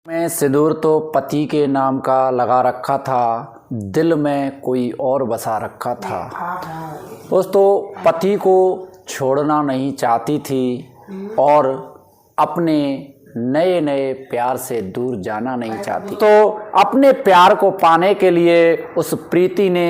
मैं सिंदूर तो पति के नाम का लगा रखा था, दिल में कोई और बसा रखा था। दोस्तों, पति को छोड़ना नहीं चाहती थी और अपने नए नए प्यार से दूर जाना नहीं चाहती। तो अपने प्यार को पाने के लिए उस प्रीति ने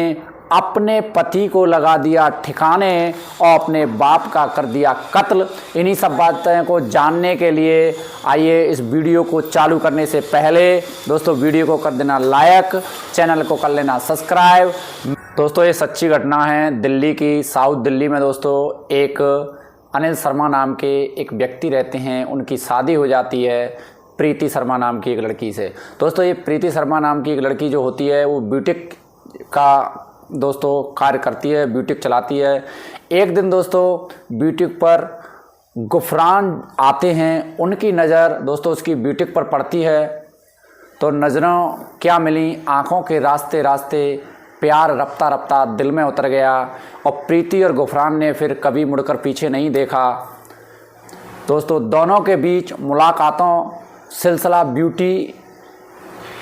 अपने पति को लगा दिया ठिकाने और अपने बाप का कर दिया कत्ल। इन्हीं सब बातों को जानने के लिए आइए इस वीडियो को चालू करने से पहले दोस्तों वीडियो को कर देना लाइक, चैनल को कर लेना सब्सक्राइब। दोस्तों, ये सच्ची घटना है दिल्ली की। साउथ दिल्ली में दोस्तों एक अनिल शर्मा नाम के एक व्यक्ति रहते हैं। उनकी शादी हो जाती है प्रीति शर्मा नाम की एक लड़की से। दोस्तों, ये प्रीति शर्मा नाम की एक लड़की जो होती है वो ब्यूटिक का दोस्तों कार्य करती है, ब्यूटिक चलाती है। एक दिन दोस्तों ब्यूटिक पर गुफरान आते हैं। उनकी नज़र दोस्तों उसकी ब्यूटिक पर पड़ती है तो नज़रों क्या मिली, आँखों के रास्ते रास्ते प्यार रफ्ता रफ्ता दिल में उतर गया और प्रीति और गुफरान ने फिर कभी मुड़कर पीछे नहीं देखा। दोस्तों, दोनों के बीच मुलाकातों सिलसिला ब्यूटी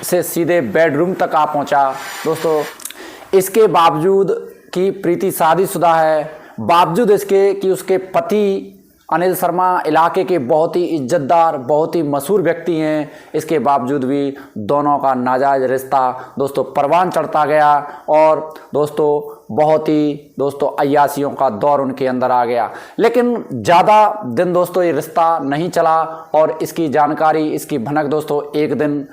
से सीधे बेडरूम तक आ पहुंचा। दोस्तों, इसके बावजूद कि प्रीति शादीशुदा है, बावजूद इसके कि उसके पति अनिल शर्मा इलाके के बहुत ही इज्जतदार, बहुत ही मशहूर व्यक्ति हैं, इसके बावजूद भी दोनों का नाजायज़ रिश्ता दोस्तों परवान चढ़ता गया और दोस्तों बहुत ही दोस्तों अय्यासियों का दौर उनके अंदर आ गया। लेकिन ज़्यादा दिन दोस्तों ये रिश्ता नहीं चला और इसकी जानकारी, इसकी भनक दोस्तों एक दिन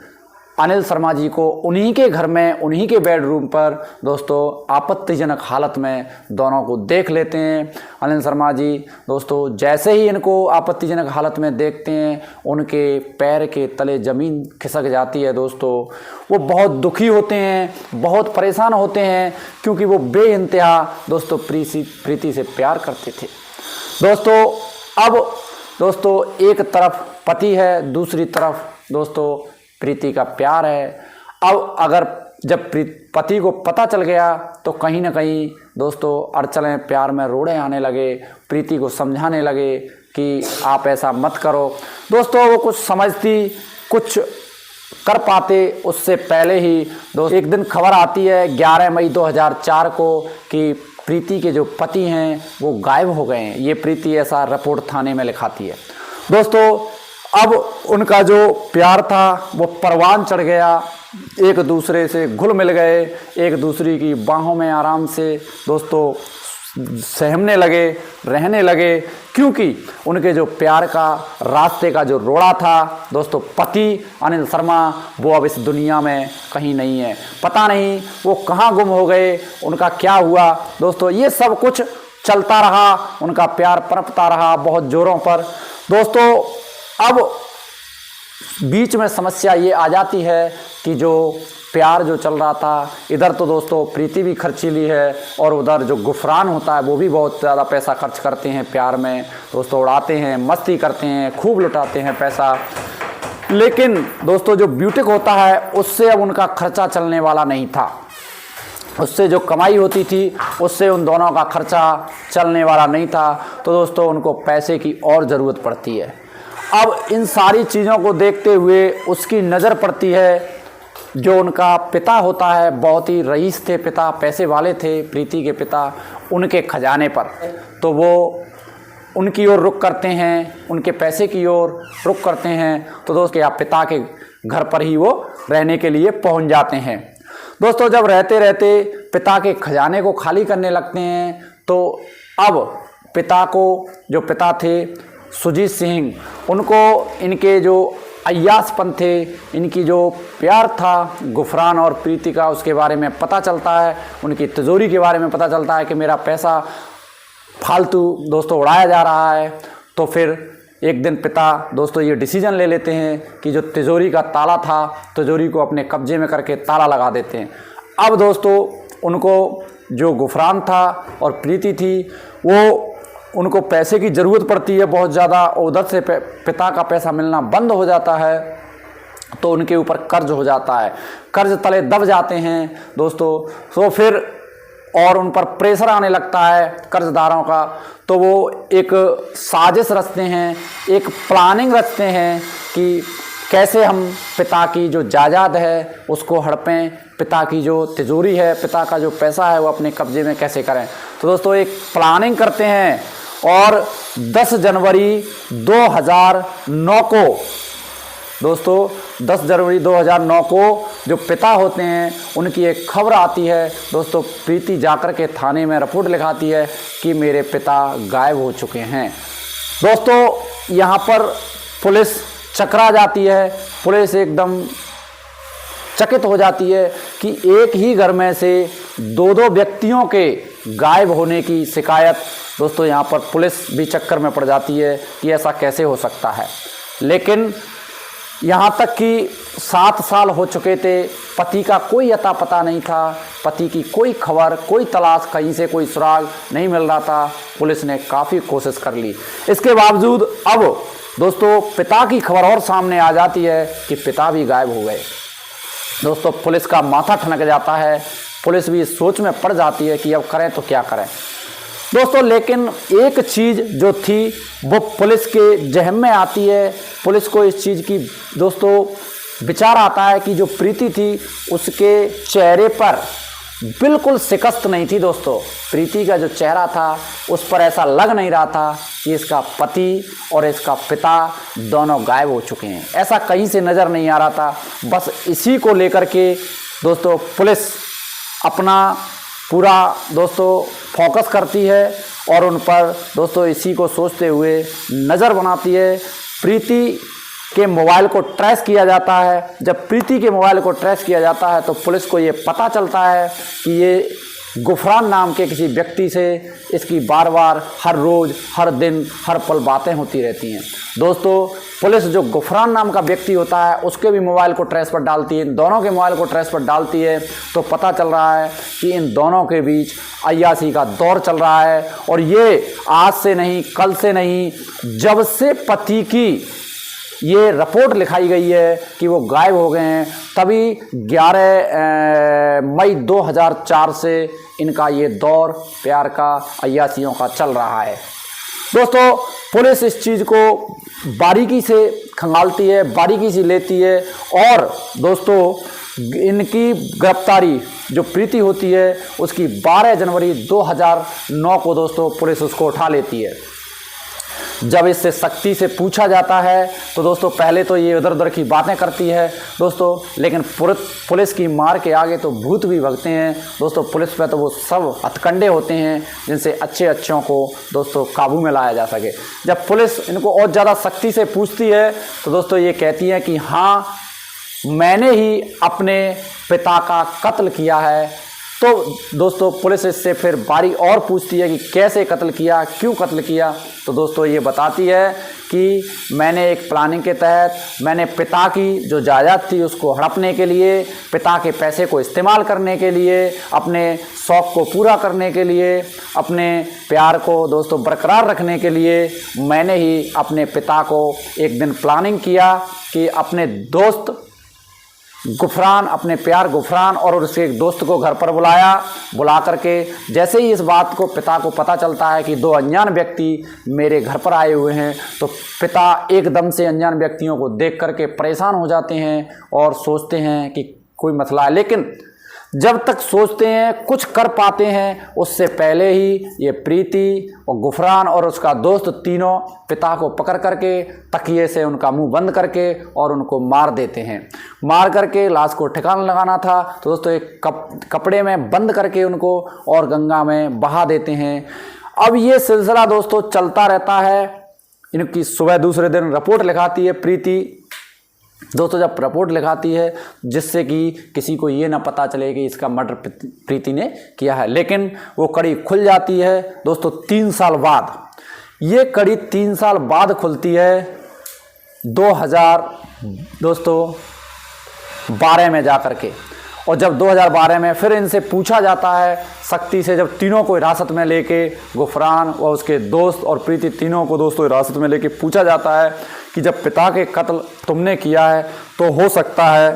अनिल शर्मा जी को उन्हीं के घर में, उन्हीं के बेडरूम पर दोस्तों आपत्तिजनक हालत में दोनों को देख लेते हैं। अनिल शर्मा जी दोस्तों जैसे ही इनको आपत्तिजनक हालत में देखते हैं उनके पैर के तले ज़मीन खिसक जाती है। दोस्तों, वो बहुत दुखी होते हैं, बहुत परेशान होते हैं क्योंकि वो बेइंतहा दोस्तों प्रीति से प्यार करते थे। दोस्तों, अब दोस्तों एक तरफ पति है, दूसरी तरफ दोस्तों प्रीति का प्यार है। अब अगर जब पति को पता चल गया तो कहीं ना कहीं दोस्तों अड़चनें प्यार में रोड़े आने लगे। प्रीति को समझाने लगे कि आप ऐसा मत करो। दोस्तों, वो कुछ समझती, कुछ कर पाते उससे पहले ही दोस्तों एक दिन खबर आती है 11 मई 2004 को कि प्रीति के जो पति हैं वो गायब हो गए हैं। ये प्रीति ऐसा रिपोर्ट थाने में लिखाती है। दोस्तों, अब उनका जो प्यार था वो परवान चढ़ गया, एक दूसरे से घुल मिल गए, एक दूसरे की बाहों में आराम से दोस्तों सहमने लगे, रहने लगे, क्योंकि उनके जो प्यार का रास्ते का जो रोड़ा था दोस्तों पति अनिल शर्मा वो अब इस दुनिया में कहीं नहीं है। पता नहीं वो कहाँ गुम हो गए, उनका क्या हुआ। दोस्तों, ये सब कुछ चलता रहा, उनका प्यार पनपता रहा बहुत ज़ोरों पर। दोस्तों, अब बीच में समस्या ये आ जाती है कि जो प्यार जो चल रहा था, इधर तो दोस्तों प्रीति भी खर्चीली है और उधर जो गुफरान होता है वो भी बहुत ज़्यादा पैसा खर्च करते हैं प्यार में। दोस्तों उड़ाते हैं, मस्ती करते हैं, खूब लुटाते हैं पैसा। लेकिन दोस्तों जो ब्यूटिक होता है उससे अब उनका खर्चा चलने वाला नहीं था। उससे जो कमाई होती थी उससे उन दोनों का खर्चा चलने वाला नहीं था। तो दोस्तों उनको पैसे की और ज़रूरत पड़ती है। अब इन सारी चीज़ों को देखते हुए उसकी नज़र पड़ती है जो उनका पिता होता है, बहुत ही रईस थे पिता, पैसे वाले थे प्रीति के पिता, उनके खजाने पर। तो वो उनकी ओर रुख करते हैं, उनके पैसे की ओर रुख करते हैं। तो दोस्तों पिता के घर पर ही वो रहने के लिए पहुंच जाते हैं। दोस्तों, जब रहते रहते पिता के खजाने को खाली करने लगते हैं तो अब पिता को, जो पिता थे सुजीत सिंह, उनको इनके जो अय्यासपन थे, इनकी जो प्यार था गुफरान और प्रीति का, उसके बारे में पता चलता है। उनकी तिजोरी के बारे में पता चलता है कि मेरा पैसा फालतू दोस्तों उड़ाया जा रहा है। तो फिर एक दिन पिता दोस्तों ये डिसीजन ले लेते हैं कि जो तिजोरी का ताला था, तिजोरी को अपने कब्जे में करके ताला लगा देते हैं। अब दोस्तों उनको जो गुफरान था और प्रीति थी वो उनको पैसे की ज़रूरत पड़ती है बहुत ज़्यादा, उधर से पिता का पैसा मिलना बंद हो जाता है तो उनके ऊपर कर्ज हो जाता है, कर्ज तले दब जाते हैं दोस्तों। तो फिर और उन पर प्रेशर आने लगता है कर्जदारों का। तो वो एक साजिश रचते हैं, एक प्लानिंग रचते हैं कि कैसे हम पिता की जो जायदाद है उसको हड़पें, पिता की जो तिजोरी है, पिता का जो पैसा है वो अपने कब्जे में कैसे करें। तो दोस्तों एक प्लानिंग करते हैं और 10 जनवरी 2009 को दोस्तों 10 जनवरी 2009 को जो पिता होते हैं उनकी एक खबर आती है। दोस्तों प्रीति जाकर के थाने में रिपोर्ट लिखाती है कि मेरे पिता गायब हो चुके हैं। दोस्तों यहाँ पर पुलिस चकरा जाती है, पुलिस एकदम चकित हो जाती है कि एक ही घर में से दो व्यक्तियों के गायब होने की शिकायत। दोस्तों यहाँ पर पुलिस भी चक्कर में पड़ जाती है कि ऐसा कैसे हो सकता है। लेकिन यहाँ तक कि 7 साल हो चुके थे, पति का कोई अता पता नहीं था, पति की कोई खबर, कोई तलाश, कहीं से कोई सुराग नहीं मिल रहा था। पुलिस ने काफ़ी कोशिश कर ली, इसके बावजूद अब दोस्तों पिता की खबर और सामने आ जाती है कि पिता भी गायब हो गए। दोस्तों पुलिस का माथा ठनक जाता है, पुलिस भी सोच में पड़ जाती है कि अब करें तो क्या करें। दोस्तों लेकिन एक चीज़ जो थी वो पुलिस के जहन में आती है, पुलिस को इस चीज़ की दोस्तों विचार आता है कि जो प्रीति थी उसके चेहरे पर बिल्कुल शिकस्त नहीं थी। दोस्तों प्रीति का जो चेहरा था उस पर ऐसा लग नहीं रहा था कि इसका पति और इसका पिता दोनों गायब हो चुके हैं, ऐसा कहीं से नज़र नहीं आ रहा था। बस इसी को लेकर के दोस्तों पुलिस अपना पूरा दोस्तों फोकस करती है और उन पर दोस्तों इसी को सोचते हुए नज़र बनाती है। प्रीति के मोबाइल को ट्रेस किया जाता है। जब प्रीति के मोबाइल को ट्रेस किया जाता है तो पुलिस को ये पता चलता है कि ये गुफरान नाम के किसी व्यक्ति से इसकी बार बार हर रोज़, हर दिन, हर पल बातें होती रहती हैं। दोस्तों पुलिस जो गुफरान नाम का व्यक्ति होता है उसके भी मोबाइल को ट्रेस पर डालती है, इन दोनों के मोबाइल को ट्रेस पर डालती है तो पता चल रहा है कि इन दोनों के बीच अय्याशी का दौर चल रहा है। और ये आज से नहीं, कल से नहीं, जब से पति की ये रिपोर्ट लिखाई गई है कि वो गायब हो गए हैं, तभी 11 मई 2004 से इनका ये दौर प्यार का, अय्याशियों का चल रहा है। दोस्तों पुलिस इस चीज़ को बारीकी से खंगालती है, बारीकी से लेती है और दोस्तों इनकी गिरफ्तारी जो प्रीति होती है उसकी 12 जनवरी 2009 को दोस्तों पुलिस उसको उठा लेती है। जब इससे सख्ती से पूछा जाता है तो दोस्तों पहले तो ये उधर उधर की बातें करती है दोस्तों, लेकिन पुलिस की मार के आगे तो भूत भी भगते हैं। दोस्तों पुलिस पे तो वो सब हथकंडे होते हैं जिनसे अच्छों को दोस्तों काबू में लाया जा सके। जब पुलिस इनको और ज़्यादा सख्ती से पूछती है तो दोस्तों ये कहती है कि हाँ मैंने ही अपने पिता का कत्ल किया है। तो दोस्तों पुलिस इससे फिर बारी और पूछती है कि कैसे कत्ल किया, क्यों कत्ल किया। तो दोस्तों ये बताती है कि मैंने एक प्लानिंग के तहत मैंने पिता की जो जायदाद थी उसको हड़पने के लिए, पिता के पैसे को इस्तेमाल करने के लिए, अपने शौक़ को पूरा करने के लिए, अपने प्यार को दोस्तों बरकरार रखने के लिए मैंने ही अपने पिता को एक दिन प्लानिंग किया कि अपने दोस्त गुफरान, अपने प्यार गुफरान और उसके एक दोस्त को घर पर बुला करके जैसे ही इस बात को पिता को पता चलता है कि 2 अनजान व्यक्ति मेरे घर पर आए हुए हैं तो पिता एकदम से अनजान व्यक्तियों को देख करके परेशान हो जाते हैं और सोचते हैं कि कोई मसला है। लेकिन जब तक सोचते हैं कुछ कर पाते हैं उससे पहले ही ये प्रीति और गुफरान और उसका दोस्त तीनों पिता को पकड़ करके तकिए से उनका मुंह बंद करके और उनको मार देते हैं। मार करके लाश को ठिकाना लगाना था तो दोस्तों एक कपड़े में बंद करके उनको और गंगा में बहा देते हैं। अब ये सिलसिला दोस्तों चलता रहता है। इनकी सुबह दूसरे दिन रिपोर्ट लिखाती है प्रीति दोस्तों। जब रिपोर्ट लिखाती है जिससे कि किसी को ये ना पता चले कि इसका मर्डर प्रीति ने किया है, लेकिन वो कड़ी खुल जाती है दोस्तों 3 साल बाद। ये कड़ी 3 साल बाद खुलती है 2000 दोस्तों 12 में जा कर के। और जब 2012 में फिर इनसे पूछा जाता है सख्ती से, जब तीनों को हिरासत में लेके गुफरान और उसके दोस्त और प्रीति तीनों को दोस्तों हिरासत में लेके पूछा जाता है कि जब पिता के कत्ल तुमने किया है तो हो सकता है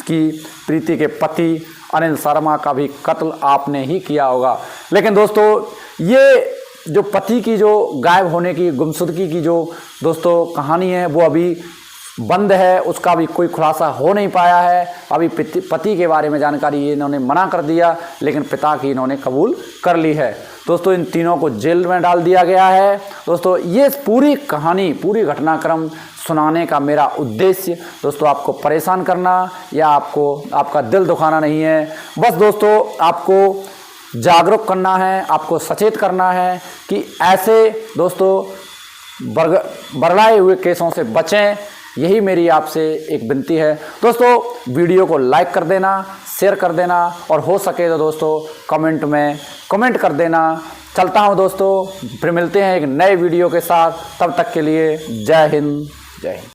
कि प्रीति के पति अनिल शर्मा का भी कत्ल आपने ही किया होगा। लेकिन दोस्तों ये जो पति की जो गायब होने की, गुमशुदगी की जो दोस्तों कहानी है वो अभी बंद है उसका भी कोई खुलासा हो नहीं पाया है। अभी पति के बारे में जानकारी इन्होंने मना कर दिया, लेकिन पिता की इन्होंने कबूल कर ली है। दोस्तों इन तीनों को जेल में डाल दिया गया है। दोस्तों ये पूरी कहानी, पूरी घटनाक्रम सुनाने का मेरा उद्देश्य दोस्तों आपको परेशान करना या आपका दिल दुखाना नहीं है। बस दोस्तों आपको जागरूक करना है, आपको सचेत करना है कि ऐसे दोस्तों बरगलाए हुए केसों से बचें। यही मेरी आपसे एक विनती है। दोस्तों वीडियो को लाइक कर देना, शेयर कर देना और हो सके तो दोस्तों कमेंट में कमेंट कर देना। चलता हूँ दोस्तों, फिर मिलते हैं एक नए वीडियो के साथ। तब तक के लिए जय हिंद, जय हिंद।